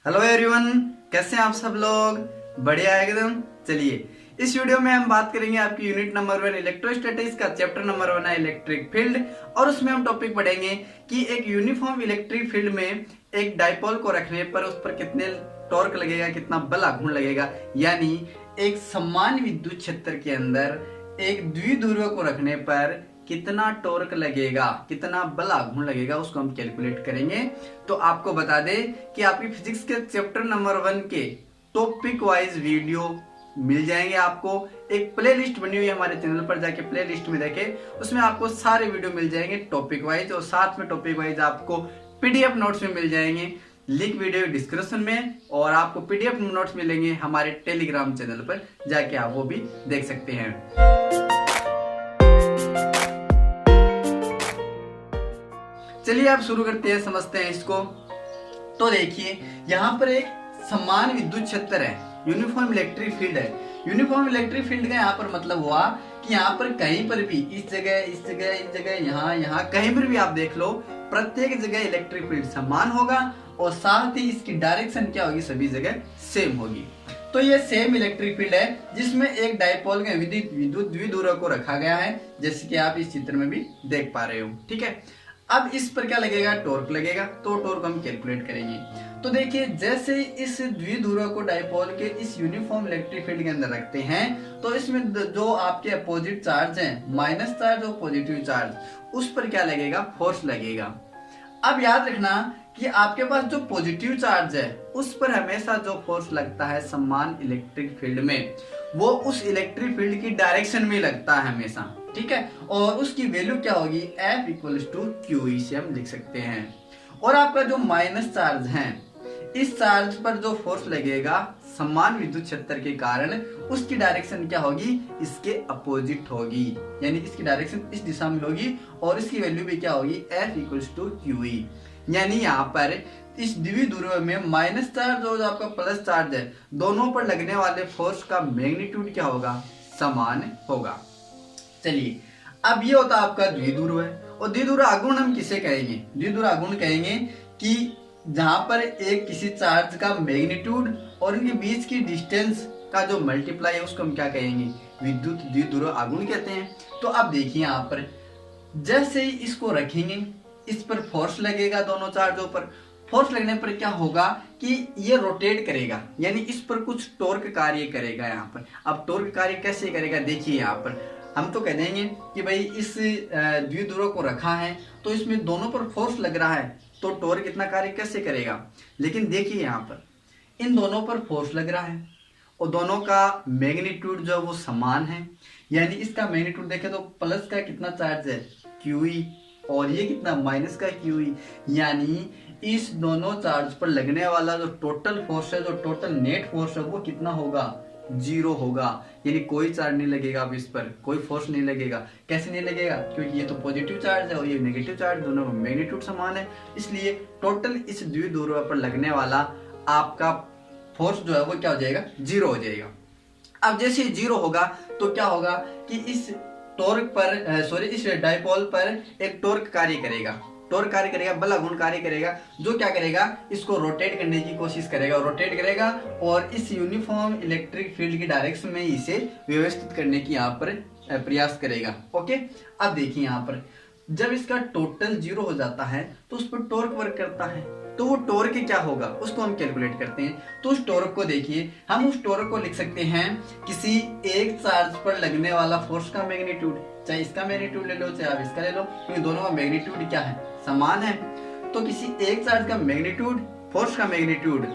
Hello everyone, कैसे हैं आप सब लोग? बढ़िया है एकदम। चलिए इस वीडियो में हम बात करेंगे आपकी यूनिट नंबर 1 इलेक्ट्रोस्टैटिक्स का चैप्टर नंबर 1 है इलेक्ट्रिक फील्ड। और उसमें हम टॉपिक पढ़ेंगे कि एक यूनिफॉर्म इलेक्ट्रिक फील्ड में एक डाइपोल को रखने पर उस पर कितने टॉर्क लगेगा, कितना बल आघूर्ण लगेगा। यानी एक समान विद्युत क्षेत्र के अंदर एक द्विध्रुव को रखने पर कितना टॉर्क लगेगा, कितना बल आघूर्ण लगेगा, उसको हम कैलकुलेट करेंगे। तो आपको बता दें कि आपकी फिजिक्स के चैप्टर नंबर 1 के टॉपिक वाइज वीडियो मिल जाएंगे। आपको एक प्ले लिस्ट बनी हुई है हमारे चैनल पर, जाके प्ले लिस्ट में देखें, उसमें आपको सारे वीडियो मिल जाएंगे टॉपिक वाइज। और साथ में टॉपिक वाइज आपको पीडीएफ नोट्स में मिल जाएंगे, लिंक वीडियो डिस्क्रिप्शन में। और आपको पीडीएफ नोट्स मिलेंगे हमारे टेलीग्राम चैनल पर, जाके आप वो भी देख सकते हैं। चलिए आप शुरू करते हैं, समझते हैं इसको। तो देखिए यहाँ पर एक समान विद्युत क्षेत्र है, यूनिफॉर्म इलेक्ट्रिक फील्ड है। यूनिफॉर्म इलेक्ट्रिक फील्ड का यहाँ पर मतलब हुआ कि यहाँ पर कहीं पर भी इस जगह, इस जगह, इस जगह, यहाँ कहीं पर भी आप देख लो, प्रत्येक जगह इलेक्ट्रिक फील्ड समान होगा और साथ ही इसकी डायरेक्शन क्या होगी, सभी जगह सेम होगी। तो ये सेम इलेक्ट्रिक फील्ड है जिसमें एक डाइपोल के विद्युत द्विध्रुव को रखा गया है, जैसे कि आप इस चित्र में भी देख पा रहे हो। ठीक है, अब इस पर क्या लगेगा, टॉर्क लगेगा। तो टॉर्क हम कैलकुलेट करेंगे। तो देखिए जैसे इस द्विध्रुव को डाइपोल के इस यूनिफॉर्म इलेक्ट्रिक फील्ड के अंदर रखते हैं, तो इसमें जो आपके अपोजिट चार्ज हैं, माइनस चार्ज और पॉजिटिव चार्ज, उस पर क्या लगेगा, फोर्स लगेगा। अब याद रखना कि आपके पास जो पॉजिटिव चार्ज है उस पर हमेशा जो फोर्स लगता है समान इलेक्ट्रिक फील्ड में, वो उस इलेक्ट्रिक फील्ड की डायरेक्शन में लगता है हमेशा। ठीक है, और उसकी वैल्यू क्या होगी, F = QE से हम लिख सकते हैं। और आपका जो माइनस चार्ज है, इस चार्ज पर जो फोर्स लगेगा समान विद्युत क्षेत्र के कारण, उसकी डायरेक्शन क्या होगी, इसके अपोजिट होगी। यानी इसकी डायरेक्शन इस दिशा में होगी और इसकी वैल्यू भी क्या होगी, F = QE। यानी यहाँ पर इस द्विध्रुव में माइनस चार्ज और आपका प्लस चार्ज है, दोनों पर लगने वाले फोर्स का मैग्नीट्यूड क्या होगा, समान होगा। चलिए अब ये होता आपका द्विध्रुव है। और द्विध्रुव आघूर्ण हम किसे कहेंगे, द्विध्रुव आघूर्ण कहेंगे कि जहां पर एक किसी चार्ज का मैग्नीट्यूड और इनके बीच की डिस्टेंस का जो मल्टीप्लाई है, उसको हम क्या कहेंगे, विद्युत द्विध्रुव आघूर्ण कहते हैं। तो अब देखिए यहाँ पर जैसे ही इसको रखेंगे, इस पर फोर्स लगेगा, दोनों चार्जों पर फोर्स लगने पर क्या होगा कि ये रोटेट करेगा, यानी इस पर कुछ टॉर्क कार्य करेगा यहाँ पर। अब टॉर्क कार्य कैसे करेगा, देखिए यहाँ पर हम तो कह देंगे कि भाई इस द्विध्रुव को रखा है तो इसमें दोनों पर फोर्स लग रहा है, तो टॉर्क कितना कार्य कैसे करेगा। लेकिन देखिए यहाँ पर इन दोनों पर फोर्स लग रहा है और दोनों का मैग्नीट्यूड जो वो समान है। यानी इसका मैग्नीट्यूड देखें तो प्लस का कितना चार्ज है, QE, और ये कितना, माइनस का QE। यानी इस दोनों चार्ज पर लगने वाला जो टोटल फोर्स है, जो टोटल नेट फोर्स है, वो कितना होगा, 0 होगा। यानी कोई चार्ज नहीं लगेगा, अब इस पर कोई फोर्स नहीं लगेगा। कैसे नहीं लगेगा, क्योंकि ये तो पॉजिटिव चार्ज है और ये नेगेटिव चार्ज, दोनों में मैग्नीट्यूड समान है, इसलिए टोटल इस द्विध्रुव पर लगने वाला आपका फोर्स जो है वो क्या हो जाएगा, 0 हो जाएगा। अब जैसे 0 होगा तो क्या होगा कि इस टॉर्क पर इस डाइपोल पर एक टॉर्क कार्य करेगा, टॉर्क कार्य करेगा, बल आघूर्ण कार्य करेगा, जो क्या करेगा, इसको रोटेट करने की कोशिश करेगा, रोटेट करेगा और इस यूनिफॉर्म इलेक्ट्रिक फील्ड की डायरेक्शन में इसे व्यवस्थित करने की यहाँ पर प्रयास करेगा। ओके, अब देखिए यहाँ पर जब इसका टोटल 0 हो जाता है तो उस पर टॉर्क वर्क करता है, तो वो टॉर्क क्या होगा उसको हम कैलकुलेट करते हैं। तो उस टॉर्क को देखिए, हम उस टॉर्क को लिख सकते हैं किसी एक चार्ज पर लगने वाला फोर्स का मैग्नीट्यूड, चाहे इसका मैग्नीट्यूड ले लो चाहे आप इसका ले लो, क्योंकि दोनों का मैग्नीट्यूड क्या है, समान है। तो किसी एक चार्ज का मैग्नीट्यूड, फोर्स का मैग्नीट्यूड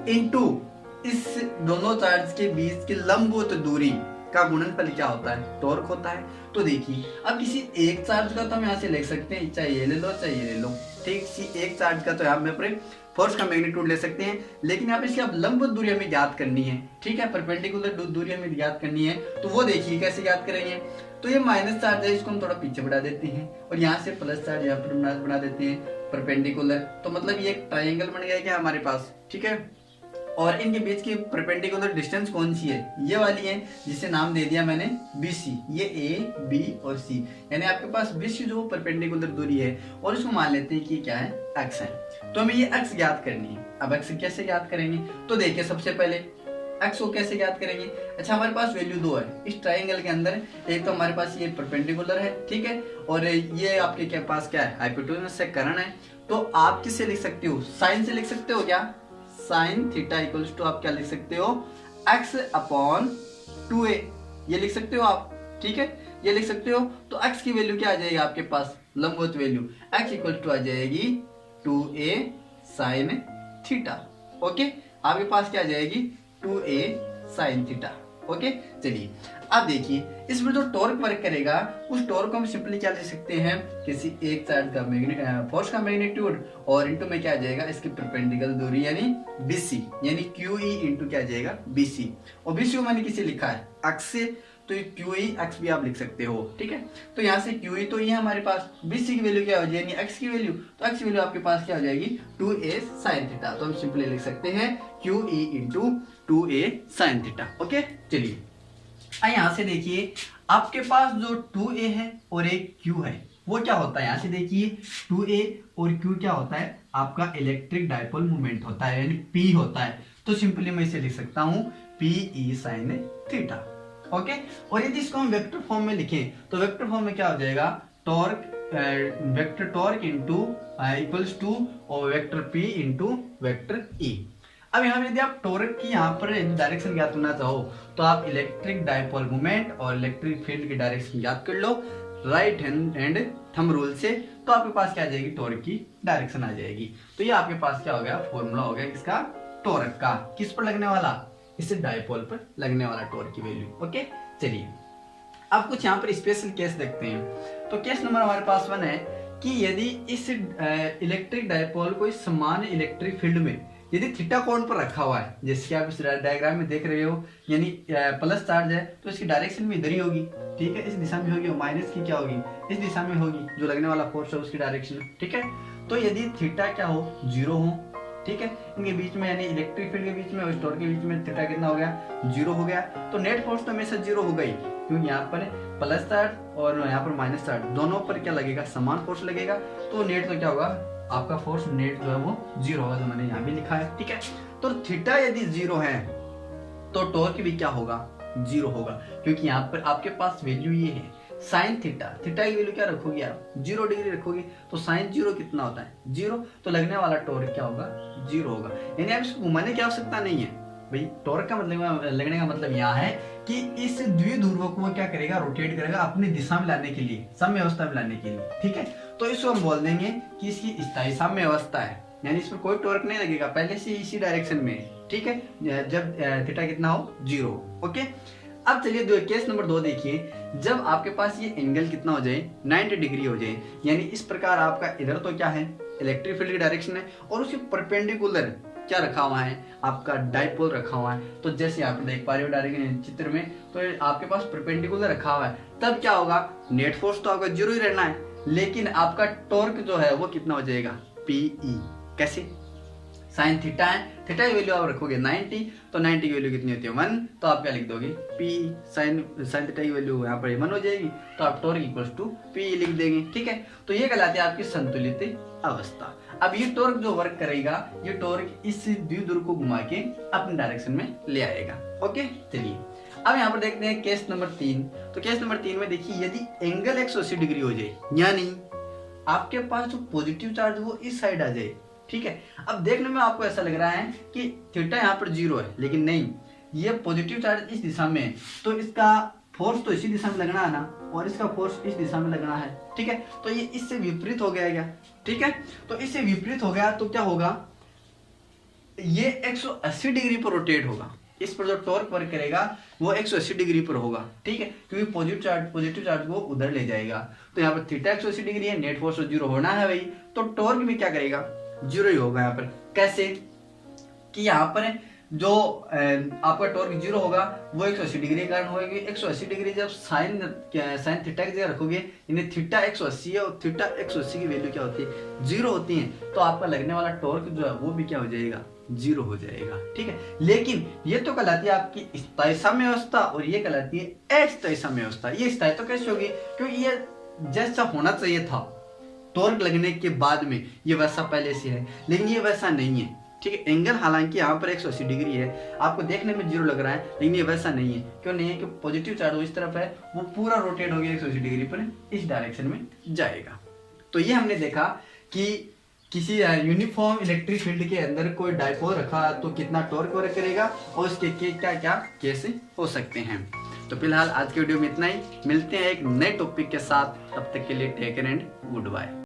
इनटू इस दोनों चार्ज के बीच की लंबवत दूरी का गुणनफल क्या होता है, टॉर्क होता है। तो देखिए अब किसी एक चार्ज का तो हम यहाँ से लिख सकते हैं, चाहे ये ले लो चाहे ये ले लो, ठीक। किसी एक चार्ज का तो यहाँ में अपने फोर्स का मैग्नीट्यूड ले सकते हैं, लेकिन यहाँ पे इसकी अब लंबवत दूरी हमें ज्ञात करनी है। ठीक है, परपेंडिकुलर दूरी हमें ज्ञात करनी है, तो वो देखिए कैसे ज्ञात करेंगे। तो ये माइनस चार्ज है, इसको हम थोड़ा पीछे बढ़ा देते हैं और यहाँ से प्लस चार्ज यहाँ पर बना देते हैं परपेंडिकुलर। तो मतलब ये एक ट्राइंगल बन गया क्या हमारे पास, ठीक है। और इनके बीच की परपेंडिकुलर डिस्टेंस कौन सी है, ये वाली है, जिसे नाम दे दिया मैंने BC। ये A, B और C, यानी आपके पास BC जो परपेंडिकुलर दूरी है, और इसको मान लेते हैं कि क्या है, x है। तो हमें ये x ज्ञात करनी है। अब x कैसे ज्ञात करेंगे, तो देखिए सबसे पहले x को कैसे ज्ञात करेंगे। अच्छा, हमारे पास वैल्यू 2 है इस ट्राइंगल के अंदर। एक तो हमारे पास ये परपेंडिकुलर है, ठीक है, और ये आपके के पास क्या है, हाइपोटेन्यूज से कर्ण है। तो आप किससे लिख सकते हो, साइन से लिख सकते हो क्या, साइन थीटा इक्वल्स टू आप क्या लिख सकते हो, x अपॉन 2a, ये लिख सकते हो आप, ठीक है, ये लिख सकते हो। तो x की वैल्यू क्या आ जाएगी आपके पास, लंबवत वैल्यू x इक्वल टू आ जाएगी 2a साइन थीटा। ओके, आपके पास क्या आ जाएगी, 2a साइन थीटा। ओके, चलिए अब देखिए इसमें जो टॉर्क वर्क करेगा, उस टॉर्क को हम सिंपली क्या ले सकते हैं, किसी एक साइड का फोर्स का मैग्नीट्यूड और इनटू में क्या आ जाएगा, इसकी परपेंडिकुलर दूरी यानी BC, यानी QE इनटू क्या आ जाएगा, BC। और BC को मैंने किसे लिखा है, x से, तो QE x भी आप लिख सकते हो, ठीक है। तो यहाँ से QE तो ये हमारे पास, BC की वैल्यू क्या हो जाएगी, x की वैल्यू, तो x की वैल्यू आपके पास क्या हो जाएगी, 2a साइन थीटा। तो हम सिंपली लिख सकते हैं QE into 2a sine theta. Okay, चलिए यहाँ से देखिए आपके पास जो 2a है और एक Q है, वो क्या होता है, यहाँ से देखिए 2a और Q क्या होता है, आपका इलेक्ट्रिक डायपोल मोमेंट होता है, यानी P होता है। तो सिंपली मैं इसे लिख सकता हूँ PE साइन थीटा। ओके, और यदि इसको हम वेक्टर फॉर्म में लिखें, तो वेक्टर फॉर्म में क्या हो जाएगा, torque vector torque into equals to और vector P into vector E। अब यहाँ पे यदि आप टॉर्क की यहाँ पर डायरेक्शन ज्ञात करना चाहो, तो आप इलेक्ट्रिक डायपोल मोमेंट और इलेक्ट्रिक फील्ड की डायरेक्शन ज्ञात कर लो राइट हैंड थंब रूल से। तो आपके पास क्या आ जाएगी, टॉर्क की डायरेक्शन आ जाएगी। तो ये आपके पास क्या हो गया, फॉर्मूला हो गया किसका, टॉर्क का। किस पर लगने वाला, इस डायपोल पर लगने वाला टॉर्क की वैल्यू। ओके, चलिए अब कुछ यहाँ पर स्पेशल केस देखते हैं। तो केस नंबर हमारे पास 1 है कि यदि इस इलेक्ट्रिक डायपोल को इस समान इलेक्ट्रिक फील्ड में यदि थीटा कोण पर रखा हुआ है, जैसे कि आप इस डायग्राम में देख रहे हो, यानी प्लस चार्ज है तो इसकी डायरेक्शन भी इधर ही होगी, ठीक है, इस दिशा में होगी, और माइनस की क्या होगी, इस दिशा में होगी, जो लगने वाला फोर्स है उसकी डायरेक्शन, ठीक है। तो यदि थीटा क्या हो, 0 हो, ठीक है, इनके बीच में यानी इलेक्ट्रिक फील्ड के बीच में और टॉर्क के बीच में थीटा कितना हो गया, 0 हो गया। तो नेट फोर्स तो हमेशा 0 हो गई, क्योंकि यहाँ पर प्लस चार्ज और यहाँ पर माइनस चार्ज दोनों पर क्या लगेगा, समान फोर्स लगेगा। तो नेट तो क्या होगा, आपका फोर्स नेट जो है वो 0 होगा, जो मैंने यहाँ भी लिखा है, ठीक है। तो थीटा यदि 0 है तो टॉर्क भी क्या होगा, 0 होगा, क्योंकि यहाँ पर आपके पास वैल्यू ये है साइन थीटा। थीटा की वैल्यू क्या रखोगे आप, 0 डिग्री रखोगे, तो साइन 0 कितना होता है, 0। तो लगने वाला टॉर्क क्या होगा, 0 होगा। यानी आप इसको घुमाने की आवश्यकता नहीं है भाई। टॉर्क का मतलब, लगने का मतलब यहाँ है कि इस द्विध्रुव को क्या करेगा, रोटेट करेगा अपनी दिशा में लाने के लिए, साम्य अवस्था में लाने के लिए, ठीक है। तो इसको हम बोल देंगे कि इसकी स्थायी साम्य अवस्था है, यानी इस पर कोई टॉर्क नहीं लगेगा, पहले से इसी डायरेक्शन में, ठीक है, जब थीटा कितना हो, 0। ओके, अब चलिए केस नंबर 2 देखिए। जब आपके पास ये एंगल कितना हो जाए, 90 डिग्री हो जाए, यानी इस प्रकार आपका इधर तो क्या है, इलेक्ट्रिक फील्ड की डायरेक्शन है, और उसके परपेंडिकुलर क्या रखा हुआ है, आपका डायपोल रखा हुआ है। तो जैसे आप देख पा रहे हो डायरेक्ट चित्र में, तो आपके पास परपेंडिकुलर रखा हुआ है, तब क्या होगा, नेट फोर्स तो आपका 0 ही रहना है, लेकिन आपका टॉर्क जो है वो कितना हो जाएगा, PE। कैसे, साइन थीटा है, थीटा की वैल्यू आप रखोगे 90, तो 90 की वैल्यू कितनी होती है, 1। तो आप क्या लिख दोगे, PE साइन थीटा की वैल्यू यहाँ पर 1 हो जाएगी, तो आप टॉर्क इक्वल्स टू PE लिख देंगे, ठीक है। तो ये कहलाती है आपकी संतुलित अवस्था। अब ये टॉर्क जो वर्क करेगा, ये टॉर्क इस द्विध्रुव को घुमा के अपने डायरेक्शन में ले आएगा। ओके, चलिए अब यहाँ पर देखते हैं केस नंबर 3। तो केस नंबर 3 में देखिए, यदि एंगल 180 डिग्री हो जाए, यानी आपके पास जो पॉजिटिव चार्ज वो इस साइड आ जाए, ठीक है। अब देखने में आपको ऐसा लग रहा है कि थीटा यहाँ पर 0 है, लेकिन नहीं, ये पॉजिटिव चार्ज इस दिशा में है, तो इसका फोर्स तो इसी दिशा में लगना है ना, और इसका फोर्स इस दिशा में लगना है, ठीक है। तो ये इससे विपरीत हो गया क्या, ठीक है। तो इससे विपरीत हो गया तो क्या होगा, ये 180 डिग्री पर रोटेट होगा, इस पर जो टॉर्क वर्क करेगा वो 180 डिग्री पर होगा, ठीक है, क्योंकि पॉजिटिव चार्ज को उधर ले जाएगा। तो यहाँ पर थीटा 180 डिग्री है, नेट फोर्स 0 होना है भाई, तो टॉर्क भी क्या करेगा, 0 ही होगा। यहाँ पर कैसे, कि यहाँ पर जो आपका टॉर्क 0 होगा वो 180 डिग्री के कारण होगा, 180 डिग्री जब साइन थीटा की जगह रखोगे, यानी थीटा 180 है और थीटा 180 की वैल्यू क्या होती है, 0 होती है, तो आपका लगने वाला टॉर्क जो है वो भी क्या हो जाएगा, जीरो हो जाएगा। ठीक है, लेकिन ये तो कहलाती है आपकी स्थायी साम्यावस्था और ये कहलाती है अस्थायी साम्यावस्था। ये स्थायी तो कैसे होगी, क्योंकि ये जैसा होना चाहिए था टॉर्क लगने के बाद में ये वैसा पहले से है, लेकिन ये वैसा नहीं है। ठीक है, एंगल हालांकि यहाँ पर 180 डिग्री है, आपको देखने में जीरो लग रहा है, लेकिन ये वैसा नहीं है। क्यों नहीं है, कि पॉजिटिव चार्ज इस तरफ है, वो पूरा रोटेट हो गया 180 डिग्री पर इस डायरेक्शन में जाएगा। तो ये हमने देखा कि किसी यूनिफॉर्म इलेक्ट्रिक फील्ड के अंदर कोई डायपोल रखा तो कितना टॉर्क वर्क करेगा और उसके क्या क्या कैसे हो सकते हैं। तो फिलहाल आज के वीडियो में इतना ही, मिलते हैं एक नए टॉपिक के साथ, तब तक के लिए take care and good bye.